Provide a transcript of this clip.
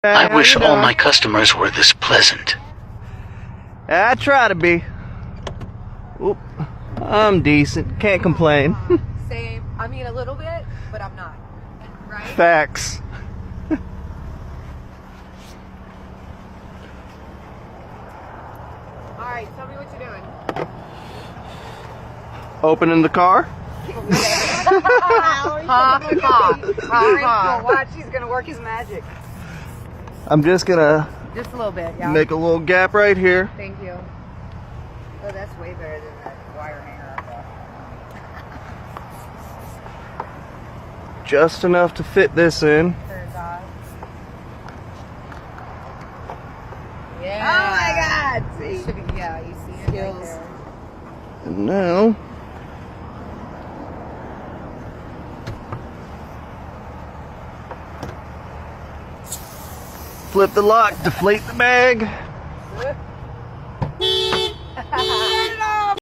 I wish all my customers were this pleasant. I try to be. Oop. I'm decent. Can't complain. Same. I mean, a little bit, but I'm not. Right? Facts. All right, tell me what you're doing. Opening the car. Watch, he's gonna work his magic. I'm just gonna Just a little bit, yeah. make a little gap right here. Thank you. Oh, that's way better than that wire hanger I thought. Just enough to fit this in. Yeah. Oh my God! See? Yeah, you see it right there. And now, flip the lock, deflate the bag.